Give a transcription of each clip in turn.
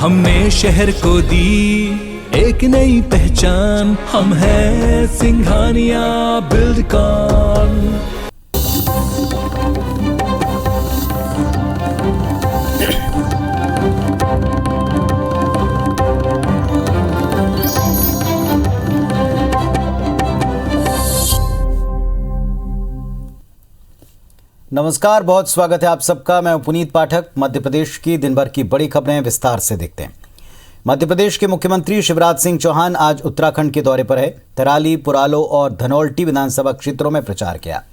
हमने शहर को दी एक नई पहचान, हम हैं सिंघानिया बिल्डकॉन। नमस्कार, बहुत स्वागत है आप सबका। मैं पुनीत पाठक। मध्य प्रदेश की दिन भर की बड़ी खबरें विस्तार से देखते हैं। मध्य प्रदेश के मुख्यमंत्री शिवराज सिंह चौहान आज उत्तराखंड के दौरे पर है। थराली, पुरालो और धनौल्टी विधानसभा क्षेत्रों में प्रचार किया।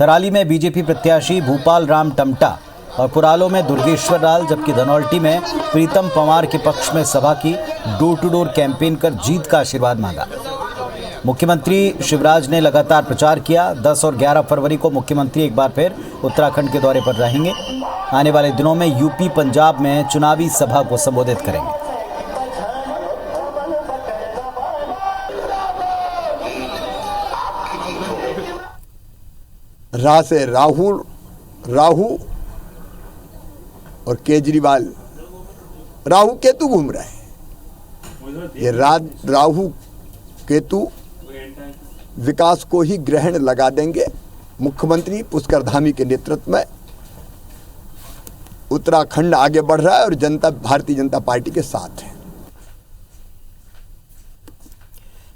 थराली में बीजेपी प्रत्याशी भूपाल राम टमटा और पुरालो में दुर्गेश्वर लाल, जबकि धनौल्टी में प्रीतम पंवार के पक्ष में सभा की। डोर टू डोर कैंपेन कर जीत का आशीर्वाद मांगा। मुख्यमंत्री शिवराज ने लगातार प्रचार किया। 10 और 11 फरवरी को मुख्यमंत्री एक बार फिर उत्तराखंड के दौरे पर रहेंगे। आने वाले दिनों में यूपी, पंजाब में चुनावी सभा को संबोधित करेंगे। रा से राहु और केजरीवाल राहु केतु घूम रहे हैं। ये राहु केतु विकास को ही ग्रहण लगा देंगे। मुख्यमंत्री पुष्कर धामी के नेतृत्व में उत्तराखंड आगे बढ़ रहा है और जनता भारतीय जनता पार्टी के साथ है।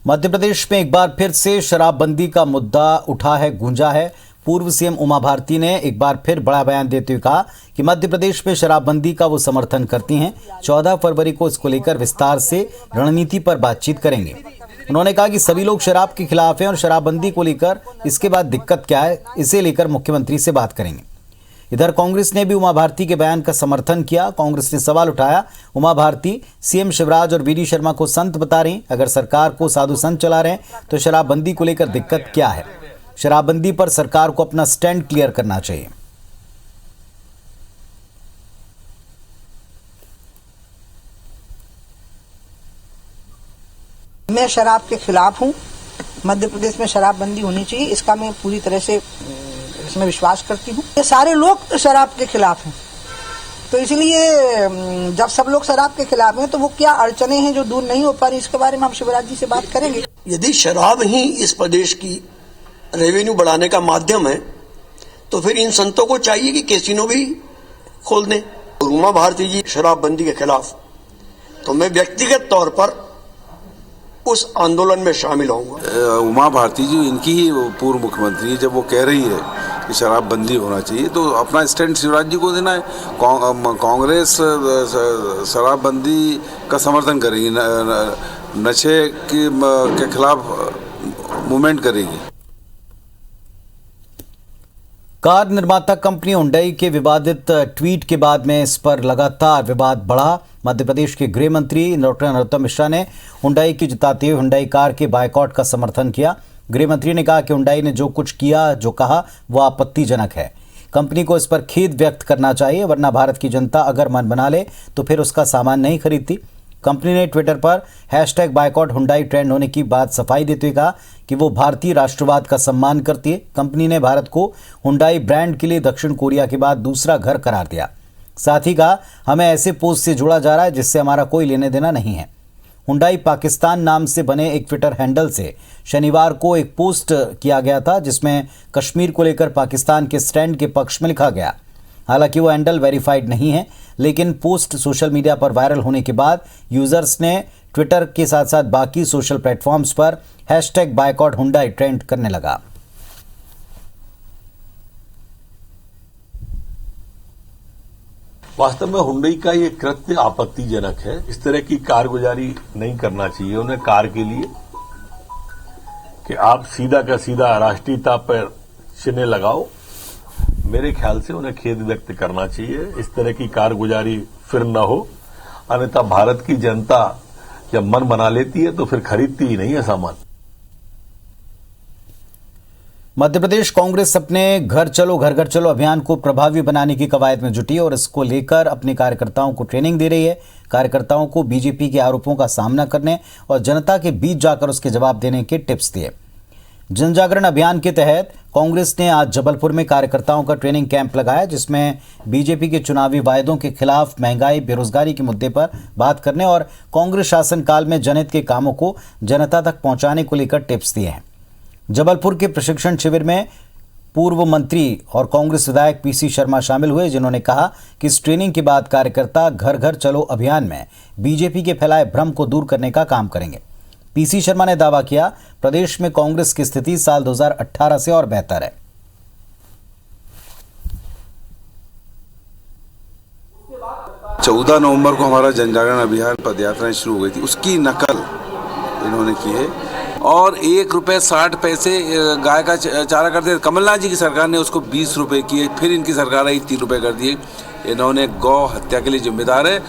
मध्य प्रदेश में एक बार फिर से शराबबंदी का मुद्दा उठा है, गूंजा है। पूर्व सीएम उमा भारती ने एक बार फिर बड़ा बयान देते हुए कहा कि मध्य प्रदेश में शराबबंदी का वो समर्थन करती हैं। 14 फरवरी को इसको लेकर विस्तार से रणनीति पर बातचीत करेंगे। उन्होंने कहा कि सभी लोग शराब के खिलाफ हैं और शराबबंदी को लेकर इसके बाद दिक्कत क्या है, इसे लेकर मुख्यमंत्री से बात करेंगे। इधर कांग्रेस ने भी उमा भारती के बयान का समर्थन किया। कांग्रेस ने सवाल उठाया, उमा भारती सीएम शिवराज और वीडी शर्मा को संत बता रही, अगर सरकार को साधु संत चला रहे हैं तो शराबबंदी को लेकर दिक्कत क्या है? शराबबंदी पर सरकार को अपना स्टैंड क्लियर करना चाहिए। मैं शराब के खिलाफ हूं। मध्य प्रदेश में शराबबंदी होनी चाहिए, इसका मैं पूरी तरह से इसमें विश्वास करती हूं। ये सारे लोग शराब के खिलाफ हैं, तो इसलिए जब सब लोग शराब के खिलाफ हैं तो वो क्या अड़चने हैं जो दूर नहीं हो पा रही, इसके बारे में हम शिवराज जी से बात करेंगे। यदि शराब ही इस प्रदेश की रेवेन्यू बढ़ाने का माध्यम है तो फिर इन संतों को चाहिए कि कैसीनो भी खोल दें। उमा भारती जी शराबबंदी के खिलाफ, तो मैं व्यक्तिगत तौर पर उस आंदोलन में शामिल होऊंगा। उमा भारती जी इनकी ही पूर्व मुख्यमंत्री, जब वो कह रही है कि शराबबंदी होना चाहिए तो अपना स्टैंड शिवराज जी को देना है। कांग्रेस शराबबंदी का समर्थन करेगी, नशे के खिलाफ मूवमेंट करेगी। कार निर्माता कंपनी हुंडई के विवादित ट्वीट के बाद में इस पर लगातार विवाद बढ़ा। मध्य प्रदेश के गृह मंत्री डॉक्टर नरोत्तम मिश्रा ने हुंडई की जताते हुए हुंडई कार के बायकॉट का समर्थन किया। गृह मंत्री ने कहा कि हुंडई ने जो कुछ किया, जो कहा, वो आपत्तिजनक है। कंपनी को इस पर खेद व्यक्त करना चाहिए, वरना भारत की जनता अगर मन बना ले तो फिर उसका सामान नहीं खरीदती। कंपनी ने ट्विटर पर #बायकॉट हुंडई ट्रेंड होने की बात सफाई देते हुए कहा कि वो भारतीय राष्ट्रवाद का सम्मान करती है। कंपनी ने भारत को हुंडई ब्रांड के लिए दक्षिण कोरिया के बाद दूसरा घर करार दिया। साथ ही कहा, हमें ऐसे पोस्ट से जोड़ा जा रहा है जिससे हमारा कोई लेने देना नहीं है। हुंडई पाकिस्तान नाम से बने एक ट्विटर हैंडल से शनिवार को एक पोस्ट किया गया था जिसमें कश्मीर को लेकर पाकिस्तान के स्टैंड के पक्ष में लिखा गया। हालांकि वो हैंडल वेरीफाइड नहीं है, लेकिन पोस्ट सोशल मीडिया पर वायरल होने के बाद यूजर्स ने ट्विटर के साथ साथ बाकी सोशल प्लेटफॉर्म्स पर #बायकॉट हुंडई ट्रेंड करने लगा। वास्तव में हुंडई का ये कृत्य आपत्तिजनक है। इस तरह की कारगुजारी नहीं करना चाहिए उन्हें कार के लिए कि आप सीधा का सीधा राष्ट्रीयता पर चिन्ह लगाओ। मेरे ख्याल से उन्हें खेद व्यक्त करना चाहिए। इस तरह की कारगुजारी फिर न हो, अन्यथा भारत की जनता जब मन बना लेती है तो फिर खरीदती ही नहीं है सामान। मध्य प्रदेश कांग्रेस अपने घर घर चलो अभियान को प्रभावी बनाने की कवायद में जुटी और इसको लेकर अपने कार्यकर्ताओं को ट्रेनिंग दे रही है। कार्यकर्ताओं को बीजेपी के आरोपों का सामना करने और जनता के बीच जाकर उसके जवाब देने के टिप्स दिए। जन जागरण अभियान के तहत कांग्रेस ने आज जबलपुर में कार्यकर्ताओं का ट्रेनिंग कैंप लगाया, जिसमें बीजेपी के चुनावी वायदों के खिलाफ, महंगाई, बेरोजगारी के मुद्दे पर बात करने और कांग्रेस शासनकाल में जनहित के कामों को जनता तक पहुंचाने को लेकर टिप्स दिए हैं। जबलपुर के प्रशिक्षण शिविर में पूर्व मंत्री और कांग्रेस विधायक पीसी शर्मा शामिल हुए, जिन्होंने कहा कि इस ट्रेनिंग के बाद कार्यकर्ता घर घर चलो अभियान में बीजेपी के फैलाए भ्रम को दूर करने का काम करेंगे। पीसी शर्मा ने दावा किया, प्रदेश में कांग्रेस की स्थिति साल 2018 से और बेहतर है। चौदह नवंबर को हमारा जन जागरण अभियान पदयात्राएं शुरू हो गई थी, उसकी नकल इन्होंने की है और ₹1.60 गाय का चारा करते थे। कमलनाथ जी की सरकार ने उसको 20 रुपए किए, फिर इनकी सरकार आई 3 रुपए कर दिए। इन्होंने गौ हत्या के लिए जिम्मेदार है।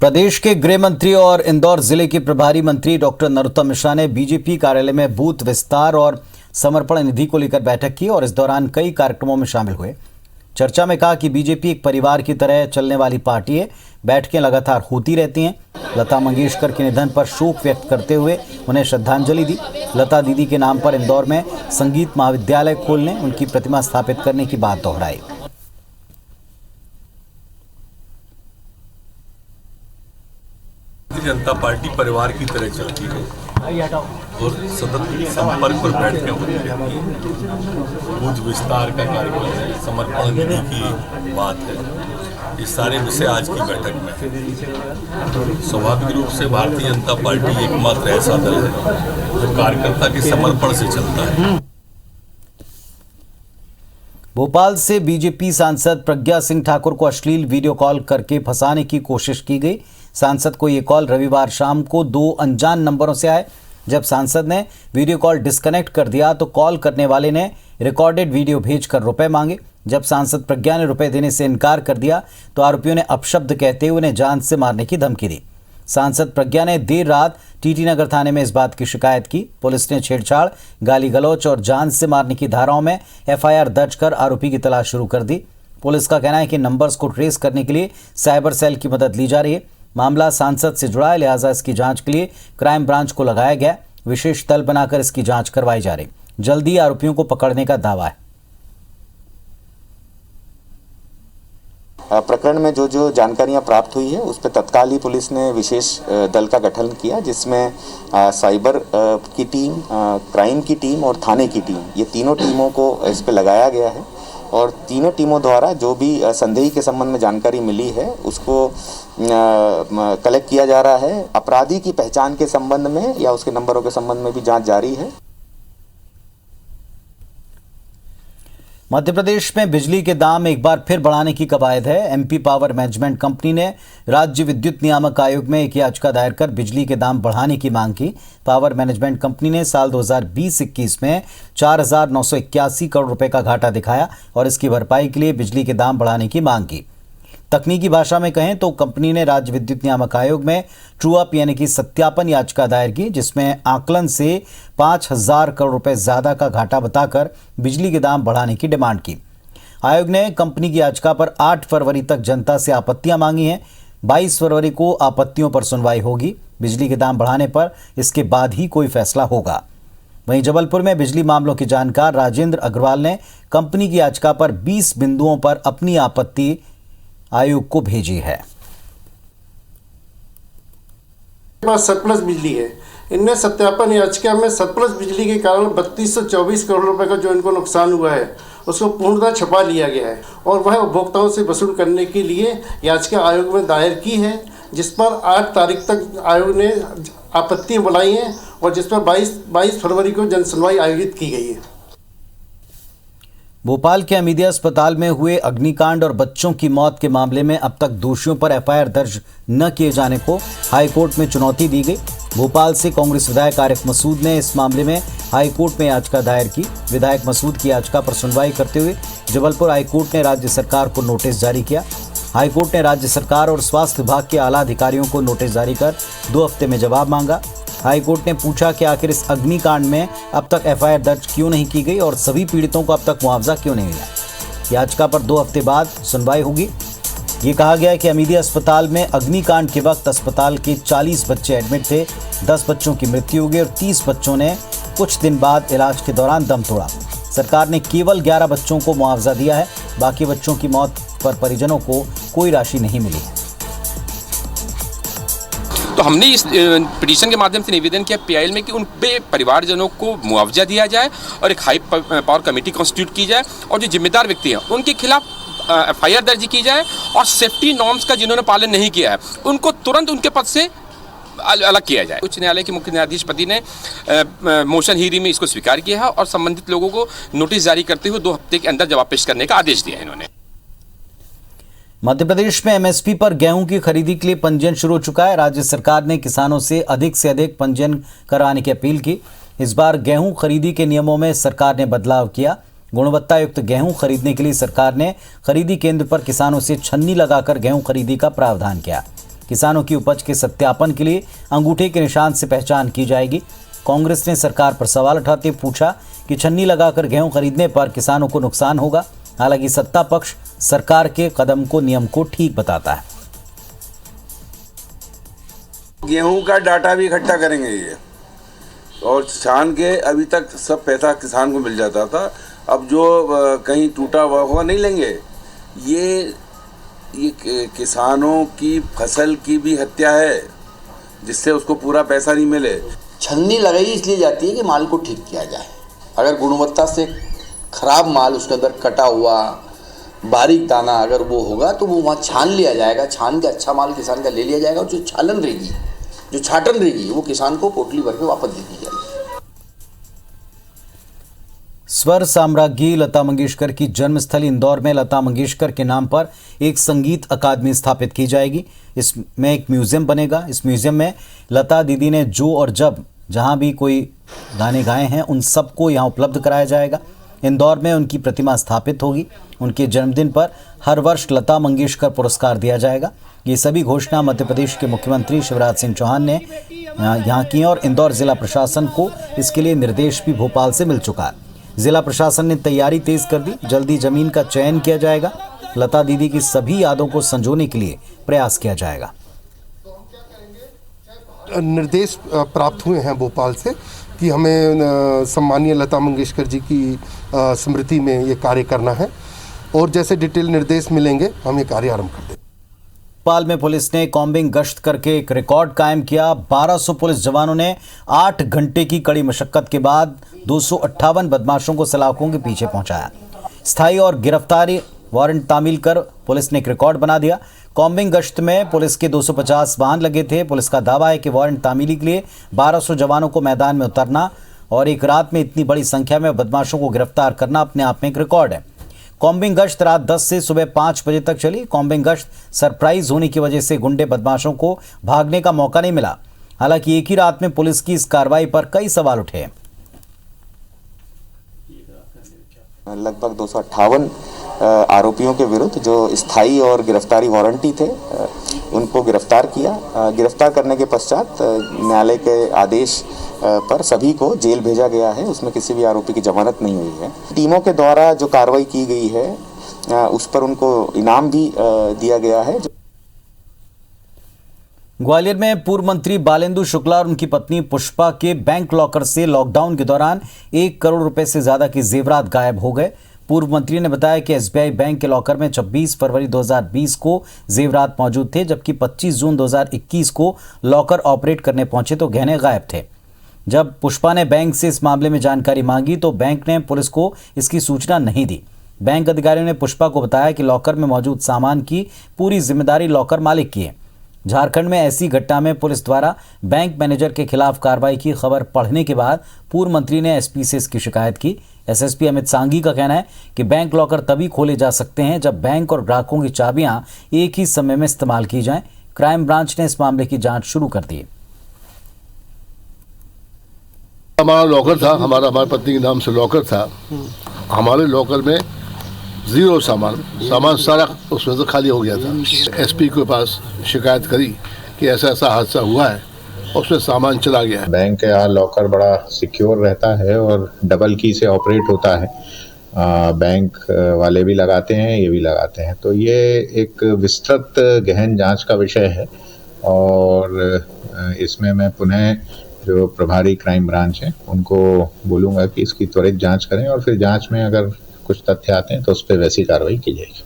प्रदेश के गृह मंत्री और इंदौर जिले के प्रभारी मंत्री डॉक्टर नरोत्तम मिश्रा ने बीजेपी कार्यालय में बूथ विस्तार और समर्पण निधि को लेकर बैठक की और इस दौरान कई कार्यक्रमों में शामिल हुए। चर्चा में कहा कि बीजेपी एक परिवार की तरह चलने वाली पार्टी है। बैठकें लगातार होती रहती हैं। लता मंगेशकर के निधन पर शोक व्यक्त करते हुए उन्हें श्रद्धांजलि दी। लता दीदी के नाम पर इंदौर में संगीत महाविद्यालय खोलने, उनकी प्रतिमा स्थापित करने की बात दोहराई। भारतीय जनता पार्टी परिवार की तरह चलती है और सतत संपर्क पर बैठकें होती रहती है। बूथ विस्तार का कार्यक्रम है, समर्पण निधि की बात है, ये सारे विषय आज की बैठक में है। स्वाभाविक रूप से भारतीय जनता पार्टी एकमात्र ऐसा दल है जो कार्यकर्ता के समर्पण से चलता है। भोपाल से बीजेपी सांसद प्रज्ञा सिंह ठाकुर को अश्लील वीडियो कॉल करके फंसाने की कोशिश की गई। सांसद को ये कॉल रविवार शाम को 2 अनजान नंबरों से आए। जब सांसद ने वीडियो कॉल डिस्कनेक्ट कर दिया तो कॉल करने वाले ने रिकॉर्डेड वीडियो भेजकर रुपए मांगे। जब सांसद प्रज्ञा ने रुपए देने से इनकार कर दिया तो आरोपियों ने अपशब्द कहते हुए उन्हें जान से मारने की धमकी दी। सांसद प्रज्ञा ने देर रात टीटी नगर थाने में इस बात की शिकायत की। पुलिस ने छेड़छाड़, गाली गलौच और जान से मारने की धाराओं में एफआईआर दर्ज कर आरोपी की तलाश शुरू कर दी। पुलिस का कहना है कि नंबर्स को ट्रेस करने के लिए साइबर सेल की मदद ली जा रही है। मामला सांसद से जुड़ा है, लिहाजा इसकी जांच के लिए क्राइम ब्रांच को लगाया गया। विशेष दल बनाकर इसकी जांच करवाई जा रही। जल्दी आरोपियों को पकड़ने का दावा है। प्रकरण में जो जानकारियां प्राप्त हुई है उस पर तत्काल ही पुलिस ने विशेष दल का गठन किया, जिसमें साइबर की टीम, क्राइम की टीम और थाने की टीम, ये तीनों टीमों को इस पे लगाया गया है और तीनों टीमों द्वारा जो भी संदेही के संबंध में जानकारी मिली है उसको कलेक्ट किया जा रहा है। अपराधी की पहचान के संबंध में या उसके नंबरों के संबंध में भी जांच जारी है। मध्य प्रदेश में बिजली के दाम एक बार फिर बढ़ाने की कवायद है। एमपी पावर मैनेजमेंट कंपनी ने राज्य विद्युत नियामक आयोग में एक याचिका दायर कर बिजली के दाम बढ़ाने की मांग की। पावर मैनेजमेंट कंपनी ने साल 2020-21 में 4,981 करोड़ रुपए का घाटा दिखाया और इसकी भरपाई के लिए बिजली के दाम बढ़ाने की मांग की। तकनीकी भाषा में कहें तो कंपनी ने राज्य विद्युत नियामक आयोग में ट्रू अप यानी कि सत्यापन याचिका दायर की, जिसमें आकलन से 5,000 करोड़ रुपए ज्यादा का घाटा बताकर बिजली के दाम बढ़ाने की डिमांड की। आयोग ने कंपनी की याचिका पर 8 फरवरी तक जनता से आपत्तियां मांगी हैं। 22 फरवरी को आपत्तियों पर सुनवाई होगी। बिजली के दाम बढ़ाने पर इसके बाद ही कोई फैसला होगा। वहीं जबलपुर में बिजली मामलों के जानकार राजेंद्र अग्रवाल ने कंपनी की याचिका पर 20 बिंदुओं पर अपनी आपत्ति आयोग को भेजी है। पास सरप्लस बिजली है। इनने सत्यापन याचिका में सरप्लस बिजली के कारण 3224 करोड़ रुपए का जो इनको नुकसान हुआ है उसको पूर्णतः छुपा लिया गया है और वह उपभोक्ताओं से वसूल करने के लिए याचिका आयोग में दायर की है, जिस पर 8 तारीख तक आयोग ने आपत्तियां बुलाई हैं और जिस पर 22 फरवरी को जनसुनवाई आयोजित की गई है। भोपाल के हमीदिया अस्पताल में हुए अग्निकांड और बच्चों की मौत के मामले में अब तक दोषियों पर एफआईआर दर्ज न किए जाने को हाईकोर्ट में चुनौती दी गई। भोपाल से कांग्रेस विधायक आरिफ मसूद ने इस मामले में हाईकोर्ट में याचिका दायर की। विधायक मसूद की याचिका पर सुनवाई करते हुए जबलपुर हाईकोर्ट ने राज्य सरकार को नोटिस जारी किया। हाईकोर्ट ने राज्य सरकार और स्वास्थ्य विभाग के आला अधिकारियों को नोटिस जारी कर 2 हफ्ते में जवाब मांगा। हाईकोर्ट ने पूछा कि आखिर इस अग्निकांड में अब तक एफआईआर दर्ज क्यों नहीं की गई और सभी पीड़ितों को अब तक मुआवजा क्यों नहीं मिला। याचिका पर 2 हफ्ते बाद सुनवाई होगी। ये कहा गया कि हमीदिया अस्पताल में अग्निकांड के वक्त अस्पताल के 40 बच्चे एडमिट थे। 10 बच्चों की मृत्यु हो गई और 30 बच्चों ने कुछ दिन बाद इलाज के दौरान दम तोड़ा। सरकार ने केवल 11 बच्चों को मुआवजा दिया है, बाकी बच्चों की मौत पर परिजनों को कोई राशि नहीं मिली है। तो हमने इस पिटीशन के माध्यम से निवेदन किया पीआईएल में कि उन पे परिवारजनों को मुआवजा दिया जाए और एक हाई पावर कमेटी कॉन्स्टिट्यूट की जाए और जो जिम्मेदार व्यक्ति हैं उनके खिलाफ एफआईआर दर्ज की जाए और सेफ्टी नॉर्म्स का जिन्होंने पालन नहीं किया है उनको तुरंत उनके पद से अलग किया जाए। उच्च न्यायालय के मुख्य न्यायाधीशपति ने मोशन हियरिंग में इसको स्वीकार किया है और संबंधित लोगों को नोटिस जारी करते हुए 2 हफ्ते के अंदर जवाब पेश करने का आदेश दिया है इन्होंने। मध्य प्रदेश में एमएसपी पर गेहूं की खरीदी के लिए पंजीयन शुरू हो चुका है। राज्य सरकार ने किसानों से अधिक पंजीयन करवाने की अपील की। इस बार गेहूं खरीदी के नियमों में सरकार ने बदलाव किया। गुणवत्ता युक्त गेहूं खरीदने के लिए सरकार ने खरीदी केंद्र पर किसानों से छन्नी लगाकर गेहूं खरीदी का प्रावधान किया। किसानों की उपज के सत्यापन के लिए अंगूठे के निशान से पहचान की जाएगी। कांग्रेस ने सरकार पर सवाल उठाते पूछा कि छन्नी लगाकर गेहूं खरीदने पर किसानों को नुकसान होगा। हालांकि सत्ता पक्ष सरकार के कदम को नियम को ठीक बताता है। गेहूं का डाटा भी इकट्ठा करेंगे ये और छान के अभी तक सब पैसा किसान को मिल जाता था। अब जो कहीं टूटा हुआ होगा नहीं लेंगे। ये किसानों की फसल की भी हत्या है जिससे उसको पूरा पैसा नहीं मिले। छन्नी लगाई इसलिए जाती है कि माल को ठीक किया जाए। अगर गुणवत्ता से खराब माल उसके अंदर कटा हुआ बारीक दाना अगर वो होगा तो वो वहाँ छान लिया जाएगा। छान के अच्छा माल किसान का ले लिया जाएगा और जो छाटन रहेगी वो किसान को पोटली भर के वापस दे दी जाएगी। स्वर साम्राज्ञी लता मंगेशकर की जन्मस्थली इंदौर में लता मंगेशकर के नाम पर एक संगीत अकादमी स्थापित की जाएगी। इसमें एक म्यूजियम बनेगा। इस म्यूजियम में लता दीदी ने जो और जब जहां भी कोई गाने गाए हैं उन सबको यहां उपलब्ध कराया जाएगा। इंदौर में उनकी प्रतिमा स्थापित होगी। उनके जन्मदिन पर हर वर्ष लता मंगेशकर पुरस्कार दिया जाएगा। ये सभी घोषणा मध्य प्रदेश के मुख्यमंत्री शिवराज सिंह चौहान ने यहाँ की और इंदौर जिला प्रशासन को इसके लिए निर्देश भी भोपाल से मिल चुका है। जिला प्रशासन ने तैयारी तेज कर दी। जल्दी जमीन का चयन किया जाएगा। लता दीदी की सभी यादों को संजोने के लिए प्रयास किया जाएगा। निर्देश प्राप्त हुए हैं भोपाल से कि हमें सम्मानीय लता मंगेशकर जी की स्मृति में ये कार्य करना है और जैसे डिटेल निर्देश मिलेंगे हम ये कार्य आरंभ कर देंगे। भोपाल में पुलिस ने कॉम्बिंग गश्त करके एक रिकॉर्ड कायम किया। 1200 पुलिस जवानों ने 8 घंटे की कड़ी मशक्कत के बाद 258 बदमाशों को सलाखों के पीछे पहुंचाया। स्थायी और गिरफ्तारी वारंट तामील कर पुलिस ने एक रिकॉर्ड बना दिया। कॉम्बिंग गश्त में पुलिस के 250 वाहन लगे थे। पुलिस का दावा है कि वारंट तामीली के लिए 1200 जवानों को मैदान में उतरना और एक रात में इतनी बड़ी संख्या में बदमाशों को गिरफ्तार करना अपने आप में एक रिकॉर्ड है। कॉम्बिंग गश्त रात 10 से सुबह 5 बजे तक चली। कॉम्बिंग गश्त सरप्राइज होने की वजह से गुंडे बदमाशों को भागने का मौका नहीं मिला। हालांकि एक ही रात में पुलिस की इस कार्रवाई पर कई सवाल उठे। लगभग 258 आरोपियों के विरुद्ध जो स्थायी और गिरफ्तारी वारंटी थे उनको गिरफ्तार किया। गिरफ्तार करने के पश्चात न्यायालय के आदेश पर सभी को जेल भेजा गया है। उसमें किसी भी आरोपी की जमानत नहीं हुई है। टीमों के द्वारा जो कार्रवाई की गई है उस पर उनको इनाम भी दिया गया है। ग्वालियर में पूर्व मंत्री बालेंदु शुक्ला और उनकी पत्नी पुष्पा के बैंक लॉकर से लॉकडाउन के दौरान 1 करोड़ रुपए से ज्यादा के जेवरात गायब हो गए। पूर्व मंत्री ने बताया कि एसबीआई बैंक के लॉकर में 26 फरवरी 2020 को जेवरात मौजूद थे, जबकि 25 जून 2021 को लॉकर ऑपरेट करने पहुंचे तो गहने गायब थे। जब पुष्पा ने बैंक से इस मामले में जानकारी मांगी तो बैंक ने पुलिस को इसकी सूचना नहीं दी। बैंक अधिकारियों ने पुष्पा को बताया कि लॉकर में मौजूद सामान की पूरी जिम्मेदारी लॉकर मालिक की है। झारखंड में ऐसी घटना में पुलिस द्वारा बैंक मैनेजर के खिलाफ कार्रवाई की खबर पढ़ने के बाद पूर्व मंत्री ने एसपी से इसकी शिकायत की। एसएसपी अमित सांघी का कहना है कि बैंक लॉकर तभी खोले जा सकते हैं जब बैंक और ग्राहकों की चाबियां एक ही समय में इस्तेमाल की जाएं। क्राइम ब्रांच ने इस मामले की जांच शुरू कर दी। हमारा लॉकर था, हमारी पत्नी के नाम से लॉकर था। हमारे लॉकर में 0 सामान सारा उसमें से खाली हो गया था। एसपी के पास शिकायत करी कि ऐसा ऐसा हादसा हुआ है, उसमें सामान चला गया है। बैंक का लॉकर बड़ा सिक्योर रहता है और डबल की से ऑपरेट होता है। बैंक वाले भी लगाते हैं, ये भी लगाते हैं। तो ये एक विस्तृत गहन जांच का विषय है और इसमें मैं पुनः जो प्रभारी क्राइम ब्रांच है उनको बोलूँगा कि इसकी त्वरित जांच करें और फिर जांच में अगर कुछ तथ्य आते हैं तो उस पर वैसी कार्रवाई की जाएगी।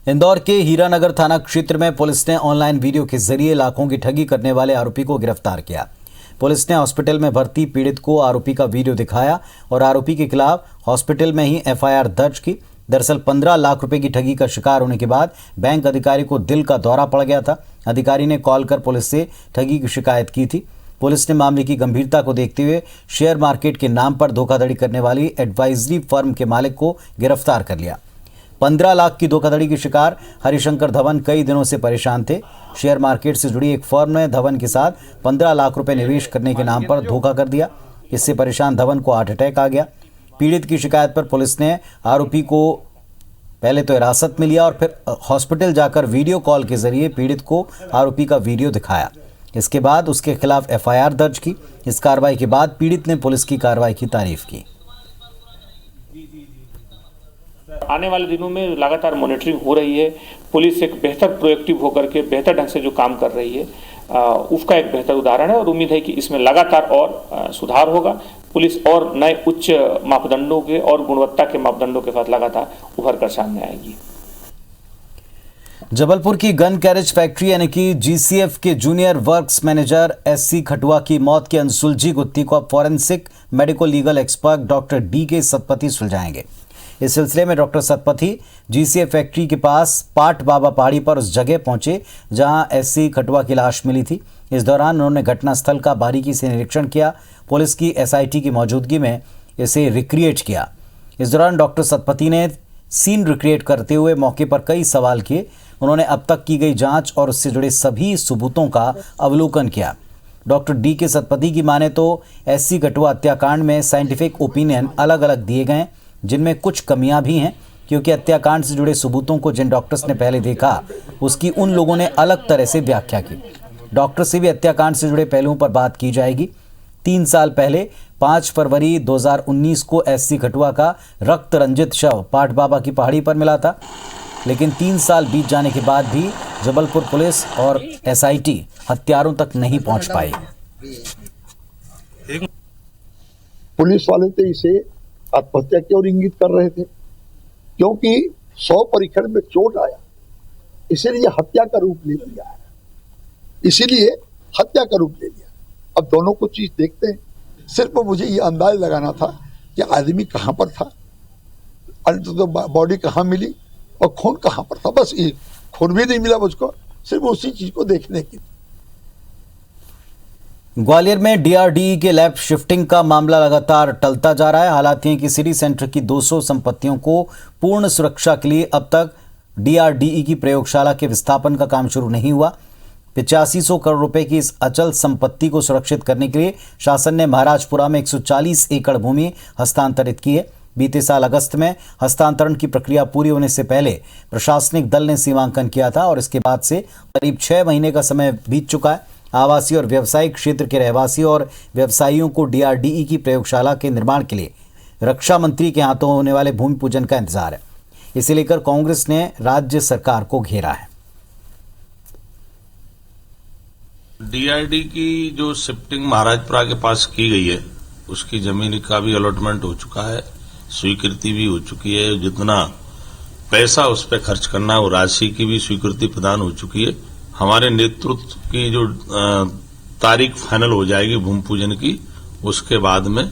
इंदौर के हीरानगर थाना क्षेत्र में पुलिस ने ऑनलाइन वीडियो के जरिए लाखों की ठगी करने वाले आरोपी को गिरफ्तार किया। पुलिस ने हॉस्पिटल में भर्ती पीड़ित को आरोपी का वीडियो दिखाया और आरोपी के खिलाफ हॉस्पिटल में ही एफआईआर दर्ज की। दरअसल 15 लाख रुपए की ठगी का शिकार होने के बाद बैंक अधिकारी को दिल का दौरा पड़ गया था। अधिकारी ने कॉल कर पुलिस से ठगी की शिकायत की थी। पुलिस ने मामले की गंभीरता को देखते हुए शेयर मार्केट के नाम पर धोखाधड़ी करने वाली एडवाइजरी फर्म के मालिक को गिरफ्तार कर लिया। 15 लाख की धोखाधड़ी के शिकार हरिशंकर धवन कई दिनों से परेशान थे। शेयर मार्केट से जुड़ी एक फर्म ने धवन के साथ 15 लाख रुपए निवेश करने के नाम पर धोखा कर दिया। इससे परेशान धवन को हार्ट अटैक आ गया। पीड़ित की शिकायत पर पुलिस ने आरोपी को पहले तो हिरासत में लिया और फिर हॉस्पिटल जाकर वीडियो कॉल के जरिए पीड़ित को आरोपी का वीडियो दिखाया। इसके बाद उसके खिलाफ एफआईआर दर्ज की। इस कार्रवाई के बाद पीड़ित ने पुलिस की कार्रवाई की तारीफ की। आने वाले दिनों में लगातार मॉनिटरिंग हो रही है। पुलिस एक बेहतर प्रोएक्टिव होकर के बेहतर ढंग से जो काम कर रही है उसका एक बेहतर उदाहरण है और उम्मीद है कि इसमें लगातार और सुधार होगा। पुलिस और नए उच्च मापदंडों के और गुणवत्ता के मापदंडों के साथ लगातार उभर कर सामने आएगी। जबलपुर की गन कैरेज फैक्ट्री यानी कि जीसीएफ के junior works manager SC Khatua की मौत की अनसुलझी गुत्थी को अब forensic medical legal expert doctor D K. Satpathy सुलझाएंगे। इस सिलसिले में डॉक्टर सतपथी जीसीएफ फैक्ट्री के पास पाट बाबा पहाड़ी पर उस जगह पहुंचे जहां एससी खटुआ की लाश मिली थी। इस दौरान उन्होंने घटनास्थल का बारीकी से निरीक्षण किया। पुलिस की एसआईटी की मौजूदगी में इसे रिक्रिएट किया। इस दौरान डॉक्टर सतपथी ने सीन रिक्रिएट करते हुए मौके पर कई सवाल किए। उन्होंने अब तक की गई जांच और उससे जुड़े सभी सबूतों का अवलोकन किया। Doctor D K. सतपथी की माने तो एससी खटुआ हत्याकांड में साइंटिफिक ओपिनियन अलग अलग दिए गए, जिनमें कुछ कमियां भी हैं, क्योंकि हत्याकांड से जुड़े सबूतों को जिन डॉक्टर्स ने पहले देखा उसकी उन लोगों ने अलग तरह से व्याख्या की। डॉक्टर से भी हत्याकांड से जुड़े पहलुओं पर बात की जाएगी। 3 साल पहले 5 फरवरी 2019 को एससी खटुआ का रक्त रंजित शव पाट बाबा की पहाड़ी पर मिला था, लेकिन 3 साल बीत जाने के बाद भी जबलपुर पुलिस और एसआईटी हत्यारों तक नहीं पहुंच पाई। पुलिस वाले तो इसे आत्महत्या की ओर इंगित कर रहे थे, क्योंकि 100 परीक्षण में चोट आया, इसीलिए हत्या का रूप ले लिया है। इसीलिए हत्या का रूप ले लिया। अब दोनों को चीज देखते हैं। सिर्फ मुझे ये अंदाज लगाना था कि आदमी कहां पर था, तो बॉडी कहां मिली और खून कहां पर था। बस ये खून भी नहीं मिला मुझको, सिर्फ उसी चीज को देखने की। ग्वालियर में डीआरडीई के लैब शिफ्टिंग का मामला लगातार टलता जा रहा है। हालात ये कि सिटी सेंटर की 200 संपत्तियों को पूर्ण सुरक्षा के लिए अब तक डीआरडीई की प्रयोगशाला के विस्थापन का काम शुरू नहीं हुआ। 8500 करोड़ रुपए की इस अचल संपत्ति को सुरक्षित करने के लिए शासन ने महाराजपुरा में 140 एकड़ भूमि हस्तांतरित की है। बीते साल अगस्त में हस्तांतरण की प्रक्रिया पूरी होने से पहले प्रशासनिक दल ने सीमांकन किया था और इसके बाद से करीब 6 महीने का समय बीत चुका है। आवासीय और व्यावसायिक क्षेत्र के रहवासी और व्यवसायियों को डीआरडीई की प्रयोगशाला के निर्माण के लिए रक्षा मंत्री के हाथों होने वाले भूमि पूजन का इंतजार है। इसे लेकर कांग्रेस ने राज्य सरकार को घेरा है। डीआरडी की जो शिफ्टिंग महाराजपुरा के पास की गई है, उसकी जमीन का भी अलॉटमेंट हो चुका है, स्वीकृति भी हो चुकी है। जितना पैसा उस पर खर्च करना है वो राशि की भी स्वीकृति प्रदान हो चुकी है। हमारे नेतृत्व की जो तारीख फाइनल हो जाएगी भूमि पूजन की, उसके बाद में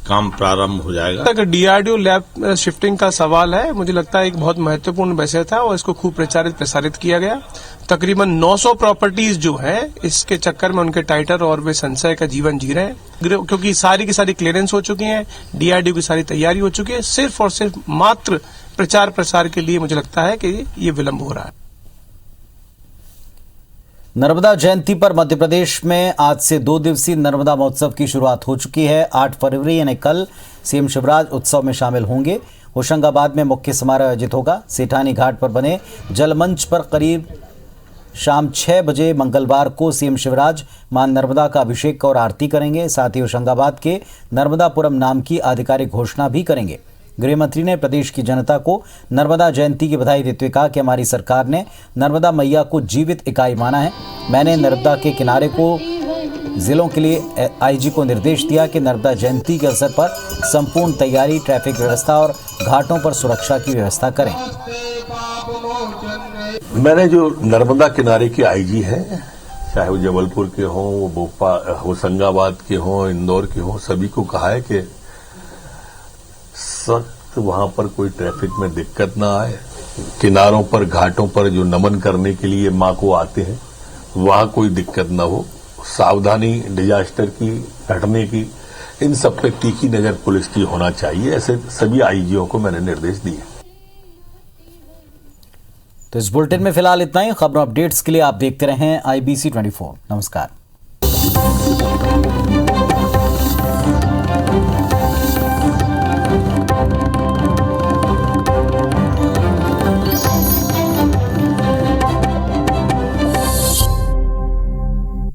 काम प्रारंभ हो जाएगा। अगर डीआरडीओ लैब शिफ्टिंग का सवाल है, मुझे लगता है एक बहुत महत्वपूर्ण विषय था और इसको खूब प्रसारित किया गया। तकरीबन 900 प्रॉपर्टीज जो है इसके चक्कर में उनके टाइटल और वे संशय का जीवन जी रहे हैं, क्योंकि सारी की सारी क्लियरेंस हो चुकी है, डीआरडीओ की सारी तैयारी हो चुकी है। सिर्फ और सिर्फ मात्र प्रचार प्रसार के लिए मुझे लगता है कि ये विलंब हो रहा है। नर्मदा जयंती पर मध्य प्रदेश में आज से 2 दिवसीय नर्मदा महोत्सव की शुरुआत हो चुकी है। 8 फरवरी यानी कल सीएम शिवराज उत्सव में शामिल होंगे। होशंगाबाद में मुख्य समारोह आयोजित होगा। सेठानी घाट पर बने जलमंच पर करीब शाम 6 बजे मंगलवार को सीएम शिवराज मां नर्मदा का अभिषेक और आरती करेंगे। साथ ही होशंगाबाद के नर्मदापुरम नाम की आधिकारिक घोषणा भी करेंगे। गृह मंत्री ने प्रदेश की जनता को नर्मदा जयंती की बधाई देते हुए कहा कि हमारी सरकार ने नर्मदा मैया को जीवित इकाई माना है। मैंने नर्मदा के किनारे को जिलों के लिए आईजी को निर्देश दिया कि नर्मदा जयंती के अवसर पर संपूर्ण तैयारी, ट्रैफिक व्यवस्था और घाटों पर सुरक्षा की व्यवस्था करें। मैंने जो नर्मदा किनारे के आईजी हैं, चाहे वो जबलपुर के हों, वो भोपाल, होशंगाबाद के हों, इंदौर के हों, सभी को कहा है कि सख्त वहां पर कोई ट्रैफिक में दिक्कत ना आए। किनारों पर, घाटों पर जो नमन करने के लिए मां को आते हैं, वहां कोई दिक्कत ना हो। सावधानी डिजास्टर की, घटने की, इन सब पे टीकी नजर पुलिस की होना चाहिए। ऐसे सभी आईजीओ को मैंने निर्देश दिए। तो इस बुलेटिन में फिलहाल इतना ही। खबरों अपडेट्स के लिए आप देखते रहें IBC 24। नमस्कार।